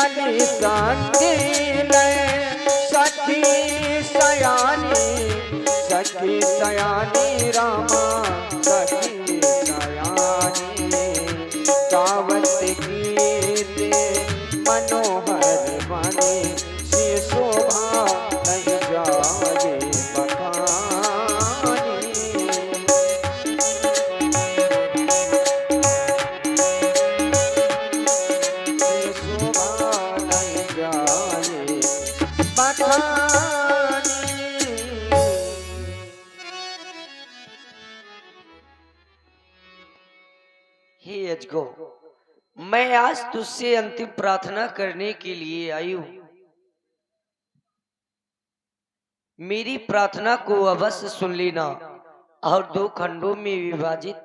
कली संगी सखी सयानी रामा सखी सयानी गावत गीत मनोहर बने से शोभा नहीं जाए बखानी। से शोभा नहीं जाए बखानी। हे अजगो, मैं आज तुझसे अंतिम प्रार्थना करने के लिए आई हूं। मेरी प्रार्थना को अवश्य सुन लेना और 2 खंडों में विभाजित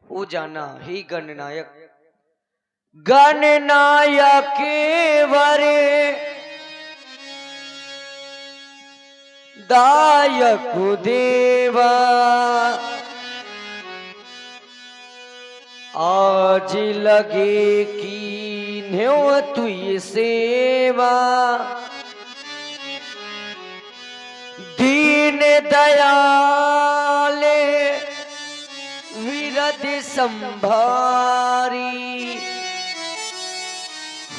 हो जाना। हे गणनायक, गणनायक वरे दायक देवा आज लगे की न्यो तुई सेवा। दीन दयाले विरद संभारी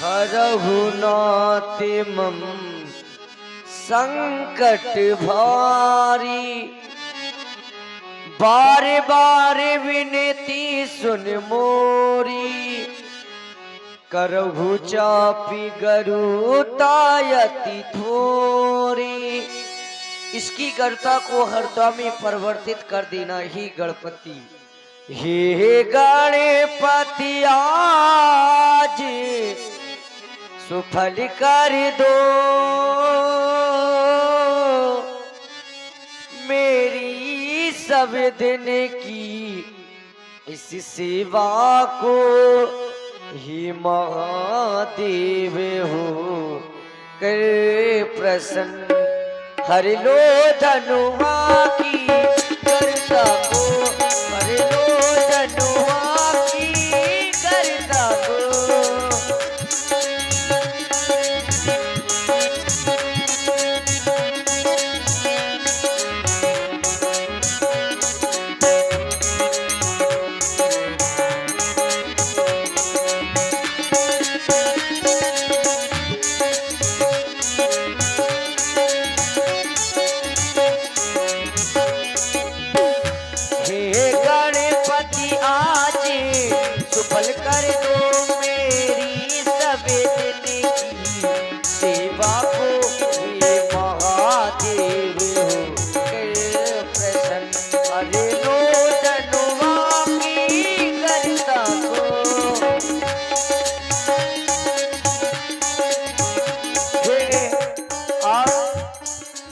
हरहु नाथ मम संकट भारी। बारे बारे विनती सुन मोरी करहु चापी गरुतायति थोरी। इसकी गरुता को हर्ता में परिवर्तित कर देना ही गणपति। हे गणपति आज सुफल कर दो मेरी सब दिन की इस सेवा को। हे महादेव हो कर प्रसन्न हर लो धनुआ की करता को। हर लो धनुआ की करता को। सुफल कर दो मेरी सब दिन की सेवा को। हे महादेव हो कर प्रसन्न हरे लो धनुआ की करता को।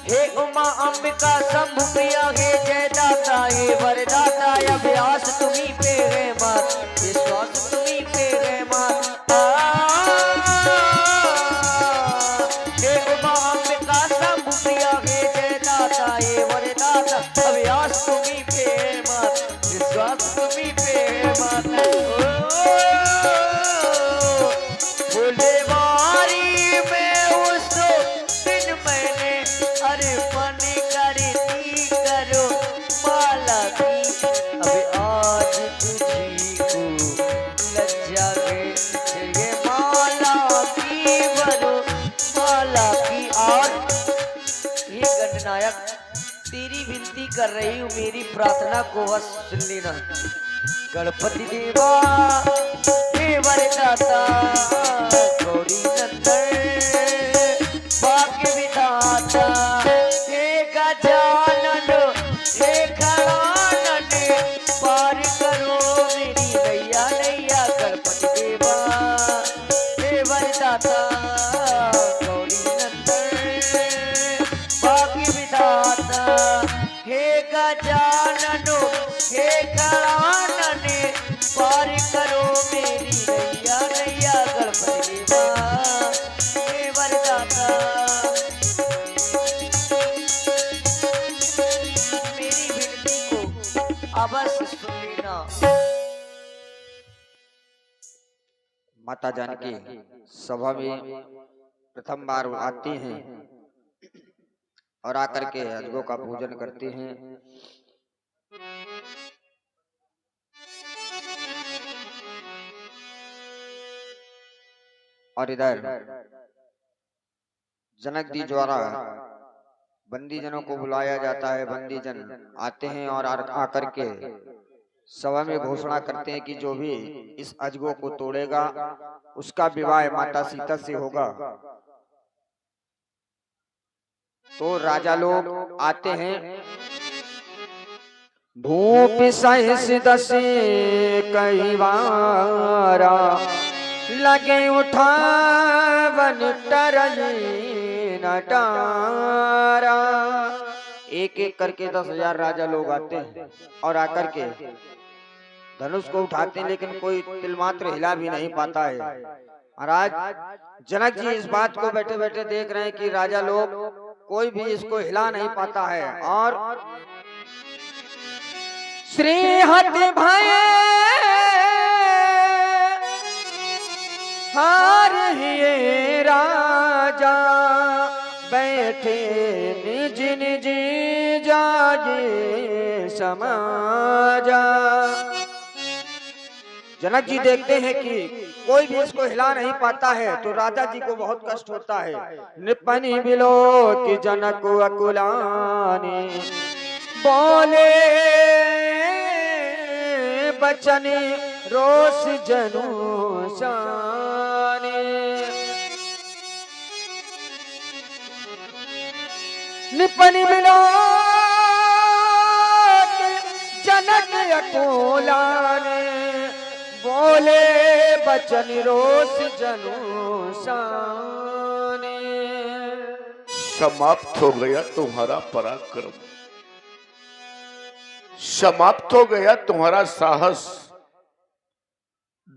हे उमा अंबिका शंभु प्रिया हे जय दाता हे वरदाता। अभ्यास तुम्ही पे है मात विश्वास तुम्ही पे है मात। हे उमा अंबिका शंभु प्रिया हे जय दाता हे वरदाता। अभ्यास तुम्ही पे है मात विश्वास तुम्ही पे है मात। बोले वारी में उस दिन मैंने अर्पण करती करो माला की। अब आज तुझी को लज्जा ये माला की बरो माला की। और ये गणनायक तेरी विनती कर रही हूँ, मेरी प्रार्थना को बस सुन लेना। गणपति देवा हे वरदाता गौरी नंदन भाग्य विधाता। हे गजानन हे खड़ानन पार करो मेरी नैया नैया। गणपति देवा हे वरदाता गौरी नंदन भाग्य विधाता। हे गजानन हे खड़ानन पार करो मेरी नैया नैया। गणपति देवा हे वरदाता मेरी विनती को अवश्य सुन लेना। माता जानकी सभा में प्रथम बार आती हैं और आकर के अजगों का पूजन करती हैं। और इधर जनक जी द्वारा बंदी जनों को बुलाया जाता है। बंदी जन आते हैं और आकर के सभा में घोषणा करते हैं कि जो भी इस अजगो को तोड़ेगा उसका विवाह माता सीता से होगा। तो राजा लोग आते हैं। भूप सहिस दसे कई बारा लगे उठावन टरई नटारा। एक एक करके 10,000 राजा लोग आते हैं और आकर के धनुष को उठाते हैं, लेकिन कोई तिलमात्र हिला भी नहीं पाता है। महाराज जनक जी इस बात को बैठे बैठे देख रहे हैं कि राजा लोग कोई भी इसको हिला नहीं पाता है। और श्रीहति भय हार ये राजा बैठे निज निज जागे समाजा। जनक जी देखते हैं कि कोई भी इसको हिला नहीं पाता है, तो राजा जी को बहुत कष्ट होता है। निपनि बिलो कि जनक अकुलाने बोले बचन रोष जनु शाने। निपनि बिलो जनक अकुलाने बोले बचन रोष जनु शाने। समाप्त हो गया तुम्हारा पराक्रम, समाप्त हो गया तुम्हारा साहस।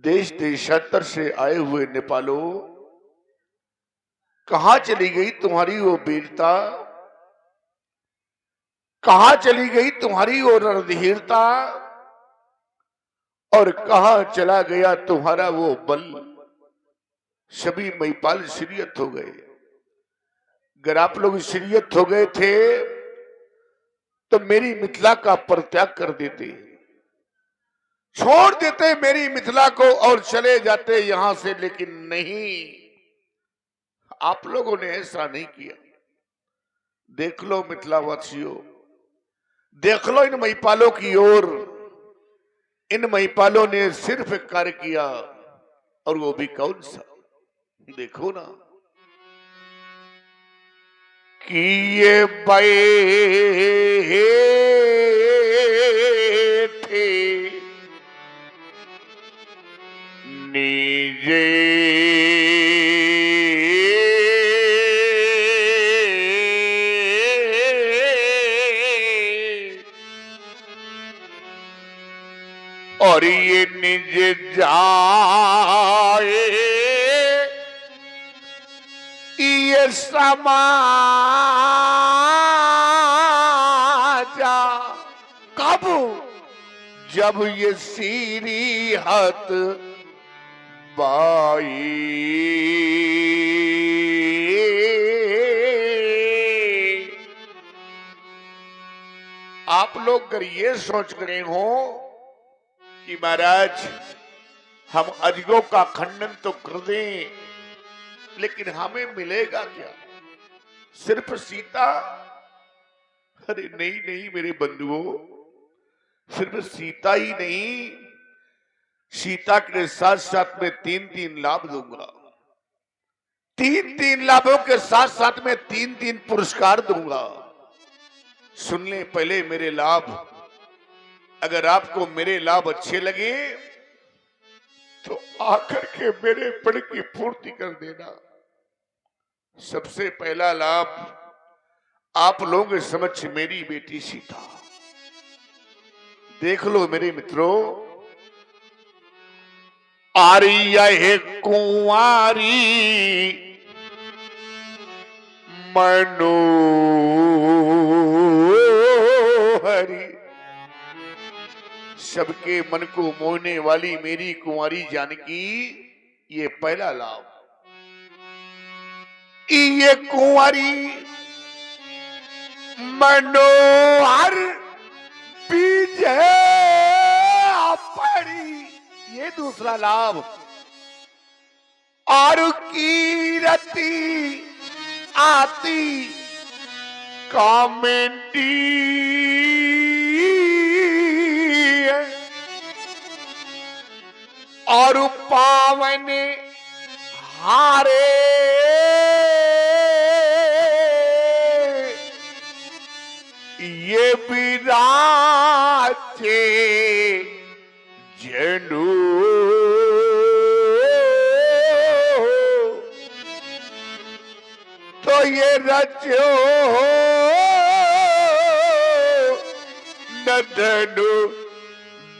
देश देशांतर से आए हुए नेपालों, कहां चली गई तुम्हारी वो वीरता, कहां चली गई तुम्हारी वो रणधीरता, और कहां चला गया तुम्हारा वो बल। सभी महिपाल शिरियत हो गए। अगर आप लोग शिरियत हो गए थे तो मेरी मिथिला का परित्याग कर देते, छोड़ देते मेरी मिथिला को और चले जाते यहां से। लेकिन नहीं, आप लोगों ने ऐसा नहीं किया। देख लो मिथिला वासियों, देख लो इन महिपालों की ओर। इन महिपालों ने सिर्फ कार्य किया, और वो भी कौन सा, देखो ना कि ये बैठे नीजे और ये निज जाए ये समाजा। कब? जब ये सीरी हत बाई। आप लोग अगर ये सोच रहे हो कि महाराज हम अजगों का खंडन तो कर दें, लेकिन हमें मिलेगा क्या, सिर्फ सीता? अरे नहीं नहीं मेरे बंधुओं, सिर्फ सीता ही नहीं, सीता के साथ साथ में 3-3 लाभ दूंगा। 3-3 लाभों के साथ साथ में 3-3 पुरस्कार दूंगा। सुन ले पहले मेरे लाभ। अगर आपको मेरे लाभ अच्छे लगे तो आकर के मेरे पद की पूर्ति कर देना। सबसे पहला लाभ आप लोगों के समक्ष मेरी बेटी सीता। देख लो मेरे मित्रों, आर्या है कुंवारी मनोहरी, सबके मन को मोहने वाली मेरी कुंवारी जानकी ये पहला लाभ। ये कुंवारी मनोहर बीज पड़ी, ये दूसरा लाभ। और कीरती आती कॉमेडी, और पावन हारे ये विराजे जनु। तो ये रचो नदनु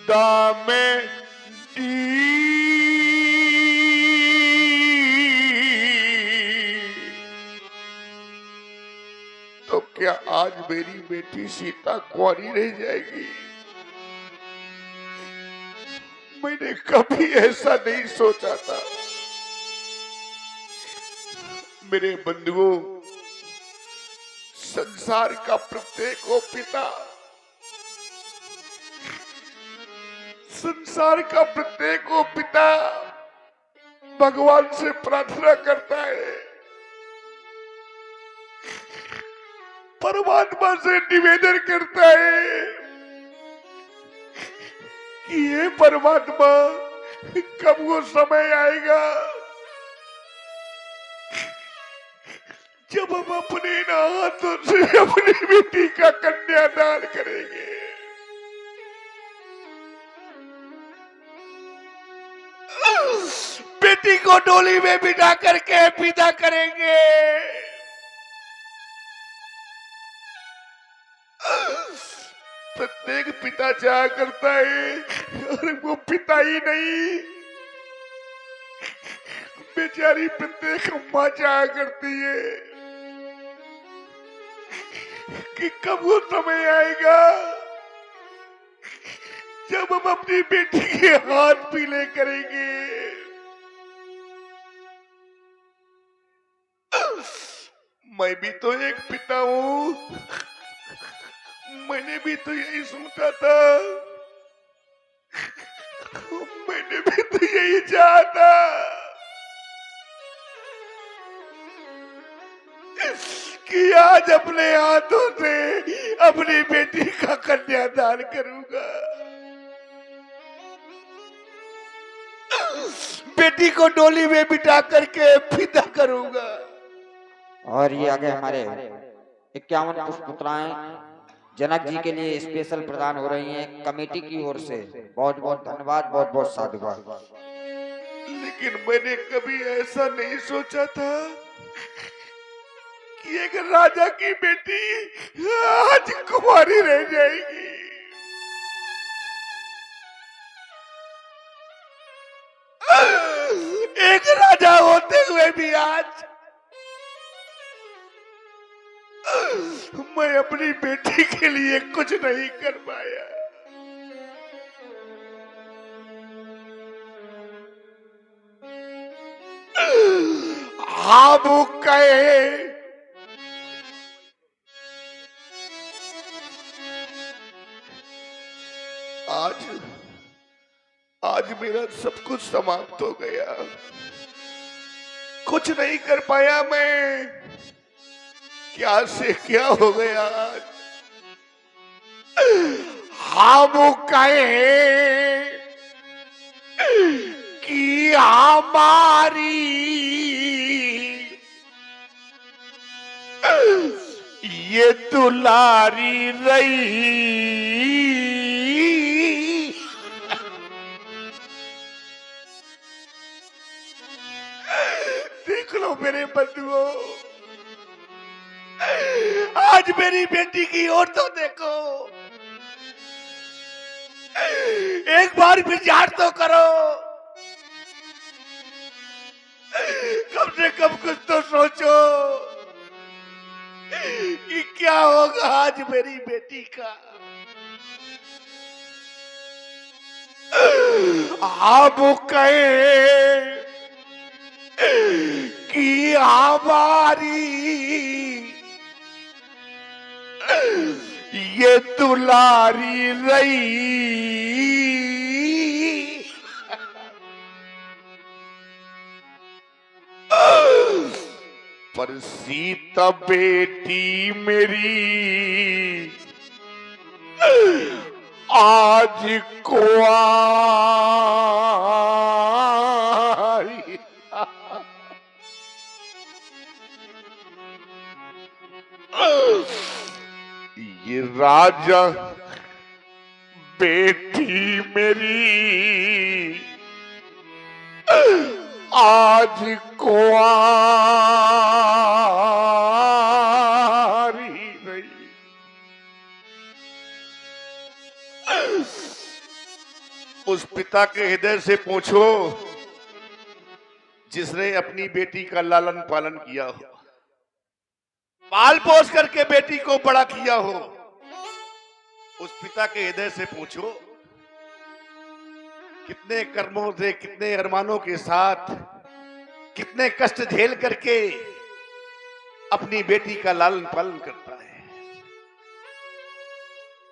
दामे तो क्या आज मेरी बेटी सीता कुंवारी रह जाएगी? मैंने कभी ऐसा नहीं सोचा था। मेरे बंधुओं, संसार का प्रत्येक वो पिता, संसार का प्रत्येक वो पिता भगवान से प्रार्थना करता है, परमात्मा से निवेदन करता है कि ये परमात्मा, कब वो समय आएगा जब हम अपने हाथों से अपनी बेटी का कन्यादान करेंगे। बेटी को डोली में बिठा करके विदा करेंगे। प्रत्येक पिता चाह करता है, और वो पिता ही नहीं, बेचारी प्रत्येक मां चाह करती है कि कब वो समय आएगा जब हम अपनी बेटी के हाथ पीले करेंगे। मैं भी तो एक पिता हूं, मैंने भी तो यही सोचा था, मैंने भी तो यही चाहा था कि आज अपने हाथों से अपनी बेटी का कन्यादान करूंगा, बेटी को डोली में बिठा करके विदा करूंगा। और ये आगे हमारे 51 पुष्पपुत्राएं जनक जी के लिए स्पेशल प्रदान हो रही हैं कमेटी की ओर से। बहुत बहुत धन्यवाद, बहुत बहुत साधुवाद। लेकिन मैंने कभी ऐसा नहीं सोचा था कि एक राजा की बेटी आज कुंवारी रह जाएगी। एक राजा होते हुए भी आज मैं अपनी बेटी के लिए कुछ नहीं कर पाया। हम कहे आज मेरा सब कुछ समाप्त हो गया, कुछ नहीं कर पाया मैं। क्या से क्या हो गया? हम कहे कि हमारी ये दुलारी रही। देख लो मेरे बंधुओं, आज मेरी बेटी की ओर तो देखो, एक बार विचार तो करो, कम से कम कुछ तो सोचो कि क्या होगा आज मेरी बेटी का। हम कहे कि हमारी ये दुलारी रही, पर सीता बेटी मेरी आज कुआरी। ये राजा बेटी मेरी आज कुआरी रही। उस पिता के हृदय से पूछो जिसने अपनी बेटी का लालन पालन किया हो, पाल पोस करके बेटी को बड़ा किया हो। उस पिता के हृदय से पूछो कितने कर्मों से, कितने अरमानों के साथ, कितने कष्ट झेल करके अपनी बेटी का लालन पालन करता है।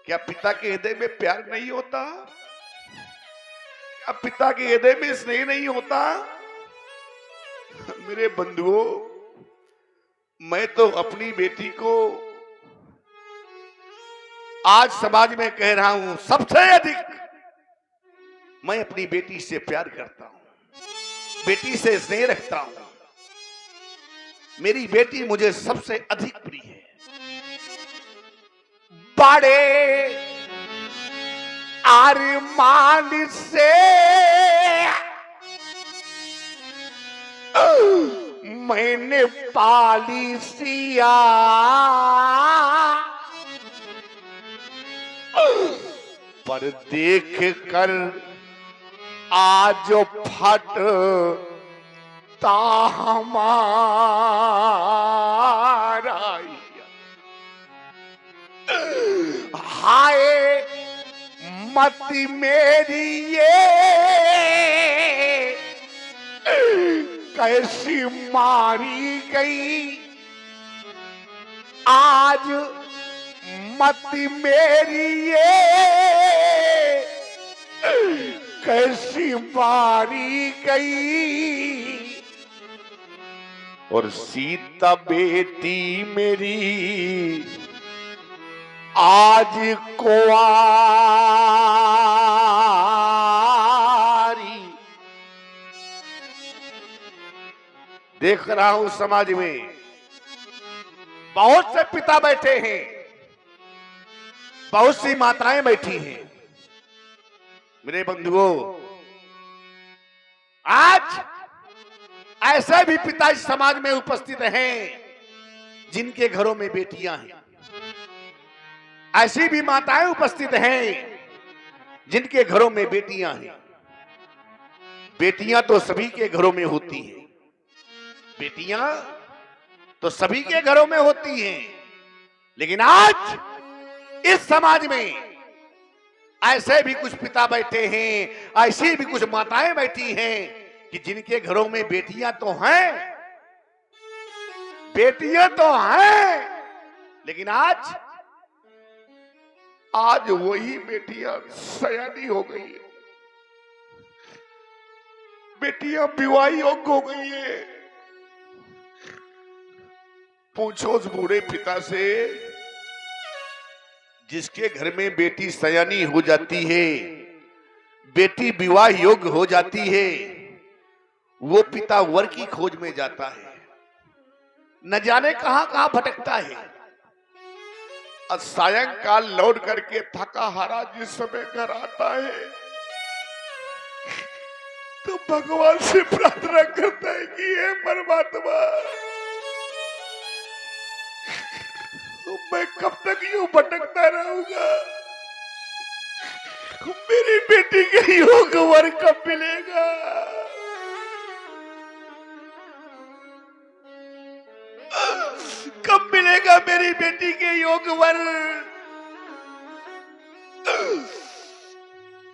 क्या पिता के हृदय में प्यार नहीं होता? क्या पिता के हृदय में स्नेह नहीं होता? मेरे बंधुओं, मैं तो अपनी बेटी को आज समाज में कह रहा हूं, सबसे अधिक मैं अपनी बेटी से प्यार करता हूं, बेटी से स्नेह रखता हूं। मेरी बेटी मुझे सबसे अधिक प्रिय है। बड़े अरमान से मैंने पाली सिया, पर देख कर आज फट ता हमारा। हाय मति मेरी ये कैसी मारी गई, आज मति मेरी ये कैसी मारी गई। और सीता बेटी मेरी आज कुआरी। देख रहा हूं समाज में बहुत से पिता बैठे हैं, बहुत सी माताएं बैठी हैं। मेरे बंधुओं, आज ऐसे भी पिता इस समाज में उपस्थित हैं जिनके घरों में बेटियां हैं। ऐसी भी माताएं उपस्थित हैं जिनके घरों में बेटियां हैं। बेटियां तो सभी के घरों में होती हैं, बेटियां तो सभी के घरों में होती हैं, लेकिन आज इस समाज में ऐसे भी कुछ पिता बैठे हैं, ऐसी भी कुछ माताएं बैठी हैं कि जिनके घरों में बेटियां तो हैं, बेटियां तो हैं, लेकिन आज वही बेटियां सयानी हो गई है, बेटियां विवाह योग्य हो गई है। पूछो उस बूढ़े पिता से जिसके घर में बेटी सयानी हो जाती है, बेटी विवाह योग्य हो जाती है, वो पिता वर की खोज में जाता है, न जाने कहां कहां भटकता है। और सायंकाल लौट करके थका हारा जिस समय घर आता है तो भगवान से प्रार्थना करता है कि हे परमात्मा, मैं कब तक यूं भटकता रहूंगा, मेरी बेटी के योग वर कब मिलेगा। कब मिलेगा मेरी बेटी के योग वर।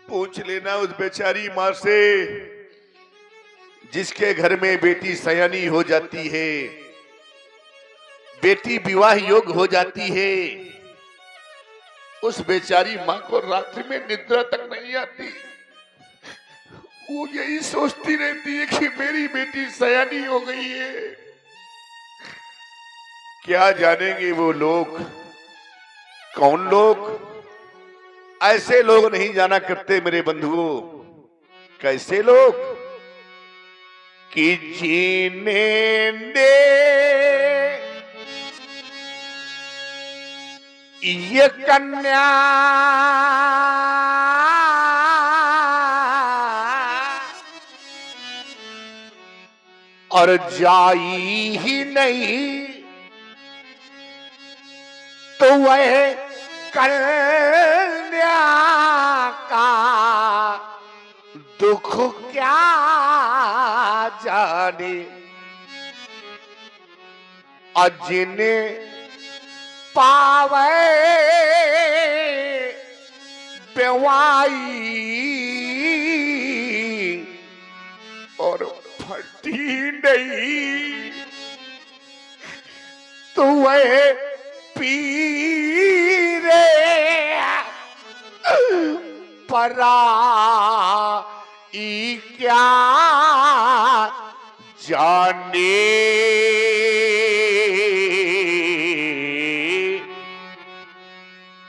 पूछ लेना उस बेचारी मां से जिसके घर में बेटी सयानी हो जाती है, बेटी विवाह योग्य हो जाती है, उस बेचारी मां को रात्रि में निद्रा तक नहीं आती। वो यही सोचती रहती है कि मेरी बेटी सयानी हो गई है। क्या जानेंगे वो लोग, कौन लोग? ऐसे लोग नहीं जाना करते मेरे बंधुओं। कैसे लोग कि जीने दे ये कन्या और जाई ही नहीं तो वह कन्या का दुख क्या जाने। अजिने पावे बेवाई और फटी नहीं तो वह पीरे परा ई क्या जाने।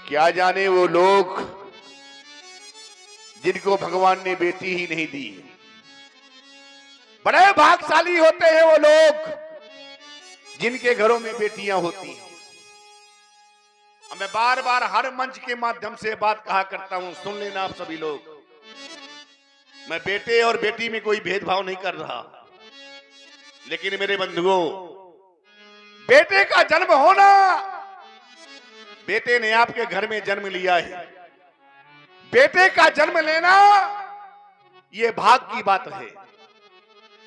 क्या जाने वो लोग जिनको भगवान ने बेटी ही नहीं दी। बड़े भाग्यशाली होते हैं वो लोग जिनके घरों में बेटियां होती हैं। मैं बार बार हर मंच के माध्यम से बात कहा करता हूं, सुन लेना आप सभी लोग। मैं बेटे और बेटी में कोई भेदभाव नहीं कर रहा, लेकिन मेरे बंधुओं, बेटे का जन्म होना, बेटे ने आपके घर में जन्म लिया है, बेटे का जन्म लेना यह भाग्य की बात है,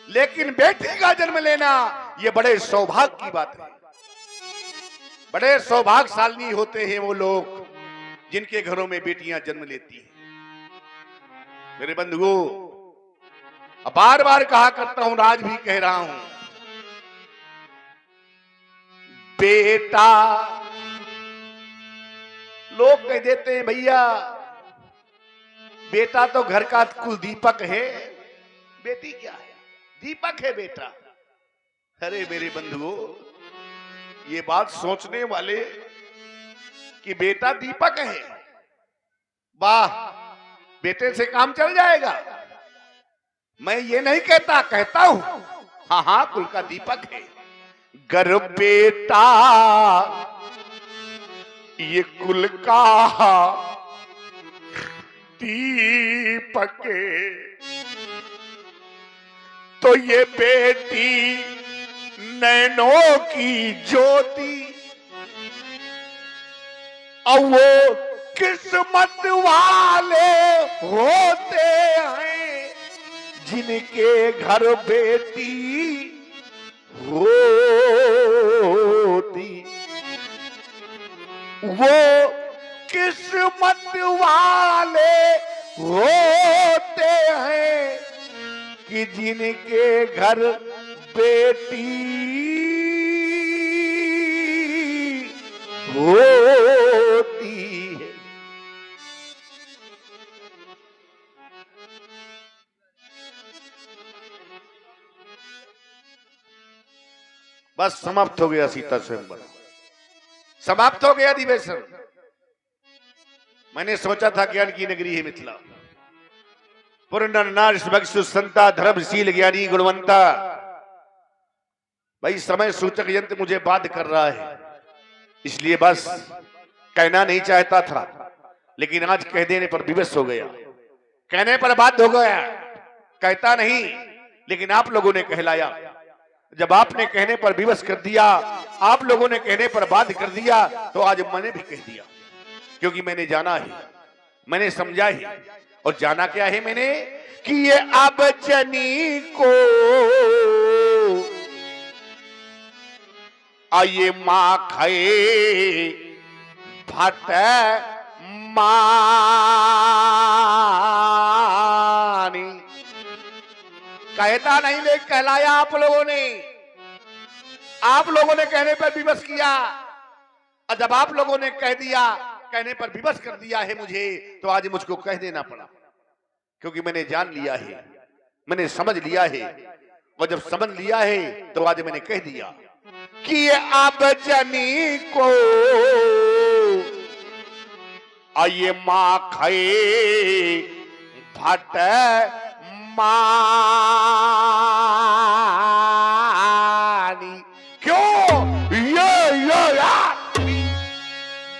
लेकिन बेटी का जन्म लेना यह बड़े सौभाग्य की बात है। बड़े सौभाग्यशाली होते हैं वो लोग जिनके घरों में बेटियां जन्म लेती हैं। मेरे बंधुओं, बार बार कहा करता हूं, आज भी कह रहा हूं, बेटा, लोग कह देते हैं भैया बेटा तो घर का कुल दीपक है, बेटी क्या है? दीपक है बेटा। अरे मेरे बंधुओं, ये बात सोचने वाले कि बेटा दीपक है, वाह, बेटे से काम चल जाएगा। मैं ये नहीं कहता, कहता हूं हाँ हाँ कुल का दीपक है। घर बेटा ये कुल का दीपक है, तो ये बेटी नैनों की ज्योति, और वो किस्मत वाले होते हैं जिनके घर बेटी होती। वो किस्मत वाले होते हैं कि जिनके घर बेटी होती है। बस समाप्त हो गया सीता स्वयंवर, समाप्त हो गया अधिवेशन। मैंने सोचा था ज्ञान की नगरी है मिथिला, पूर्ण नार भक्षु संता धर्मशील ज्ञानी गुणवंता। भाई समय सूचक यंत्र मुझे बाध्य कर रहा है, इसलिए बस कहना नहीं चाहता था, लेकिन आज कह देने पर विवश हो गया, कहने पर बाध्य हो गया। कहता नहीं, लेकिन आप लोगों ने कहलाया। जब आपने कहने पर विवश कर दिया, आप लोगों ने कहने पर बाध्य कर दिया, तो आज मैंने भी कह दिया, क्योंकि मैंने जाना है, मैंने समझा है। और जाना क्या है मैंने कि ये अब जनी को आइए मां खाए भट मानी, कहता नहीं ले कहलाया आप लोगों ने। आप लोगों ने कहने पर विवश किया, और जब आप लोगों ने कह दिया, कहने पर विवश कर दिया है मुझे, तो आज मुझको कह देना पड़ा, क्योंकि मैंने जान लिया है, मैंने समझ लिया है। और जब समझ लिया है तो आज मैंने कह दिया कि अब जनी को आइए माँ खाए भट मानी। क्यों ये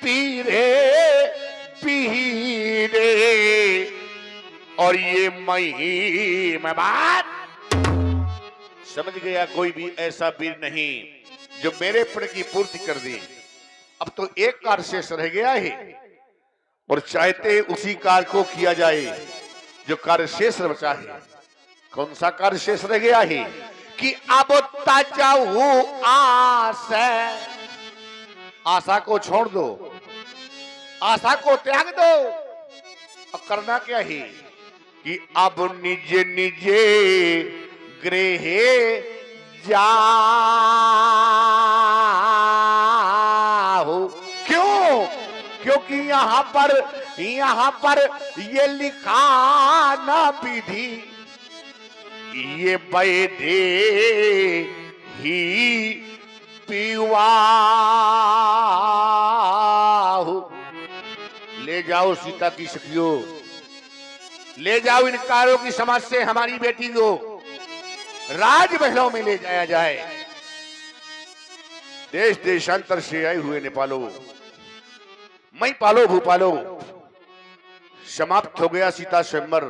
पीरे पीरे और ये मही में बात समझ गया। कोई भी ऐसा वीर नहीं जो मेरे प्रण की पूर्ति कर दे। अब तो एक कार्य शेष रह गया है, और चाहते उसी कार्य को किया जाए जो कार्य शेष बचा है। कौन सा कार्य शेष रह गया है? कि अब ताजाऊ आशा को छोड़ दो, आशा को त्याग दो। अब करना क्या है कि अब निजे निजे गृह जाओ। क्यों? क्योंकि यहाँ पर ये लिखा ना विधि, ये बैदे ही पीवाहु। ले जाओ सीता की सखियों, ले जाओ इन कारों की समाज से हमारी बेटी को राजमहलों में ले जाया जाए। देश देशांतर से आए हुए नेपालों, मई पालो भूपालो, समाप्त हो गया सीता स्वयंवर।